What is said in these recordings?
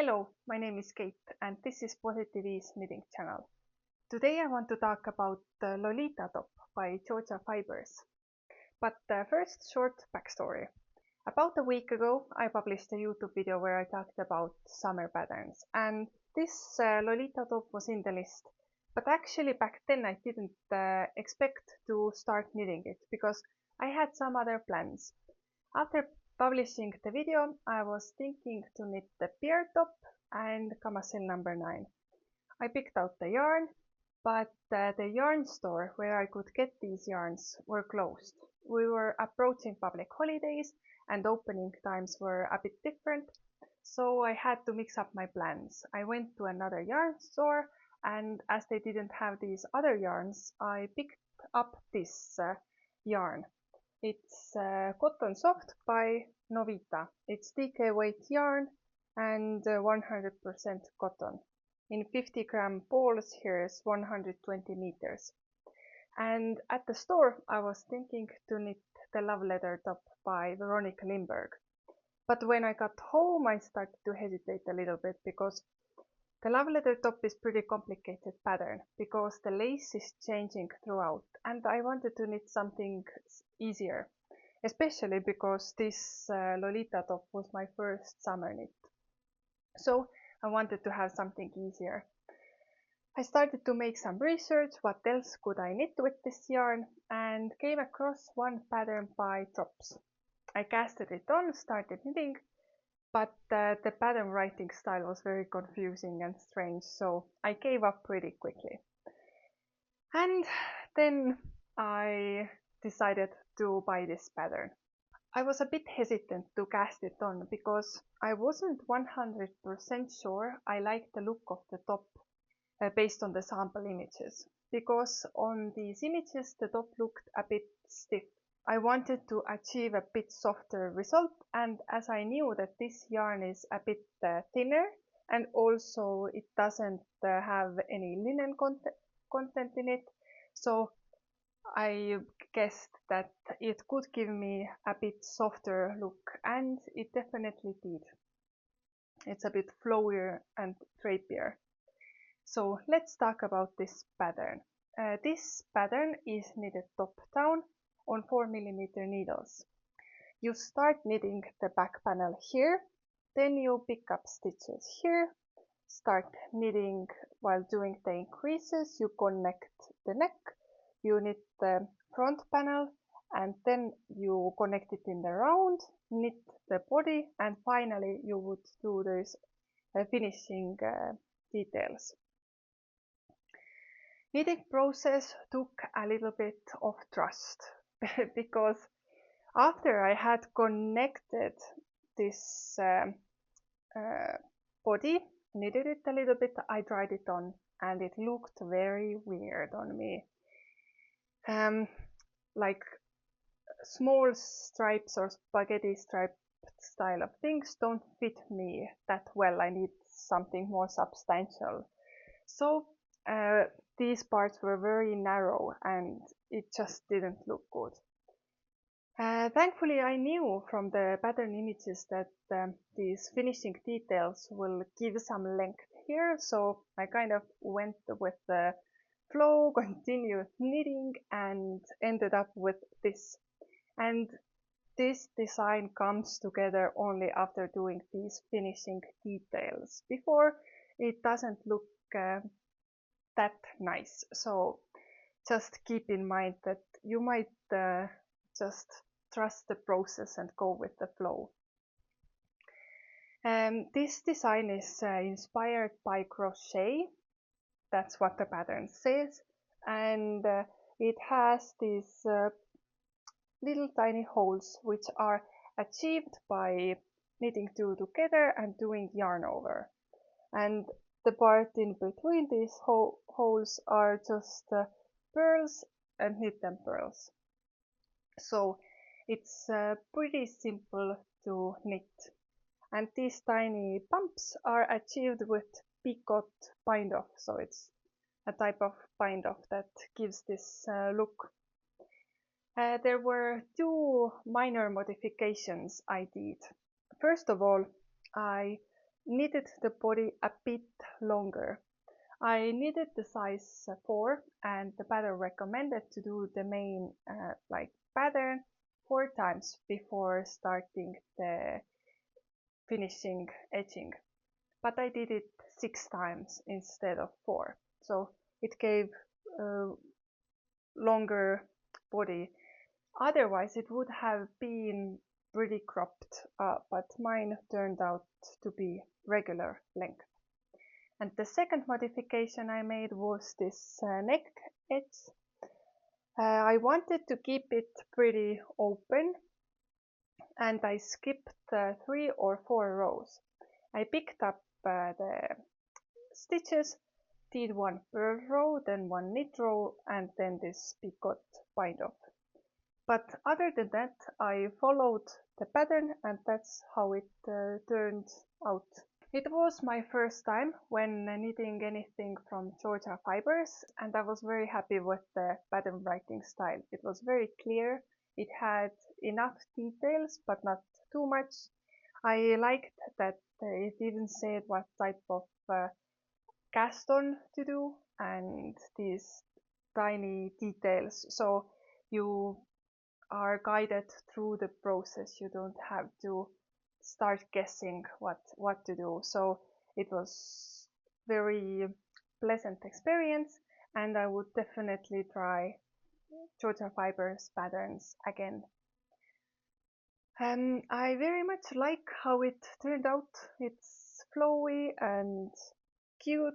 Hello, my name is Kate and this is Positive Ease Knitting channel. Today I want to talk about the Lolita top by Georgia Fibers. But first, short backstory. About a week ago, I published a YouTube video where I talked about summer patterns, and this Lolita top was in the list. But actually back then I didn't expect to start knitting it because I had some other plans. After publishing the video, I was thinking to knit the pear top and Camisole number 9. I picked out the yarn, but the yarn store where I could get these yarns were closed. We were approaching public holidays and opening times were a bit different, so I had to mix up my plans. I went to another yarn store, and as they didn't have these other yarns, I picked up this yarn. It's Cotton Soft by Novita. It's DK weight yarn and 100% cotton. In 50-gram balls, here's 120 meters. And at the store, I was thinking to knit the Love Letter top by Veronica Lindberg. But when I got home, I started to hesitate a little bit because the Love Letter top is pretty complicated pattern because the lace is changing throughout, and I wanted to knit something easier, especially because this Lolita top was my first summer knit. So I wanted to have something easier. I started to make some research, what else could I knit with this yarn, and came across one pattern by Drops. I casted it on, started knitting, but the pattern writing style was very confusing and strange, so I gave up pretty quickly. And then I decided to buy this pattern. I was a bit hesitant to cast it on because I wasn't 100% sure I liked the look of the top based on the sample images, because on these images the top looked a bit stiff. I wanted to achieve a bit softer result, and as I knew that this yarn is a bit thinner and also it doesn't have any linen content in it, so I guessed that it could give me a bit softer look, and it definitely did. It's a bit flowier and drapier. So let's talk about this pattern. This pattern is knitted top down on 4mm needles. You start knitting the back panel here, then you pick up stitches here, start knitting while doing the increases, you connect the neck, you knit the front panel, and then you connect it in the round, knit the body, and finally you would do these finishing details. Knitting process took a little bit of trust because after I had connected this body, knitted it a little bit, I tried it on and it looked very weird on me. Like small stripes or spaghetti stripe style of things don't fit me that well. I need something more substantial. So these parts were very narrow and it just didn't look good. Thankfully, I knew from the pattern images that these finishing details will give some length here, so I kind of went with the flow, continued knitting, and ended up with this. And this design comes together only after doing these finishing details. Before, it doesn't look that nice. So just keep in mind that you might just trust the process and go with the flow. This design is inspired by crochet. That's what the pattern says. And it has these little tiny holes which are achieved by knitting two together and doing yarn over. And the part in between these holes are just pearls and knit them pearls. So it's pretty simple to knit. And these tiny bumps are achieved with picot bind off. So it's a type of bind off that gives this look. There were two minor modifications I did. First of all, I knitted the body a bit longer. I knitted the size 4 and the pattern recommended to do the main pattern 4 times before starting the finishing edging. But I did it 6 times instead of 4. So it gave a longer body. Otherwise it would have been pretty cropped, but mine turned out to be regular length. And the second modification I made was this neck edge. I wanted to keep it pretty open, and I skipped 3 or 4 rows. I picked up the stitches, did 1 purl row, then 1 knit row, and then this picot bind off. But other than that, I followed the pattern, and that's how it turned out. It was my first time when knitting anything from Georgia Fibers, and I was very happy with the pattern writing style. It was very clear, it had enough details but not too much. I liked that it even said what type of cast on to do and these tiny details, so you are guided through the process. You don't have to start guessing what to do. So it was very pleasant experience, and I would definitely try Georgia Fibers patterns again. I very much like how it turned out. It's flowy and cute.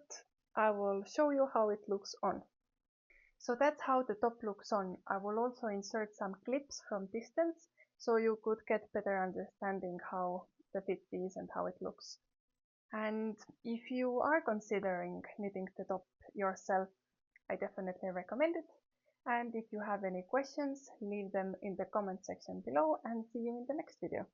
I will show you how it looks on. So that's how the top looks on. I will also insert some clips from distance so you could get better understanding how the fit is and how it looks. And if you are considering knitting the top yourself, I definitely recommend it. And if you have any questions, leave them in the comment section below, and see you in the next video.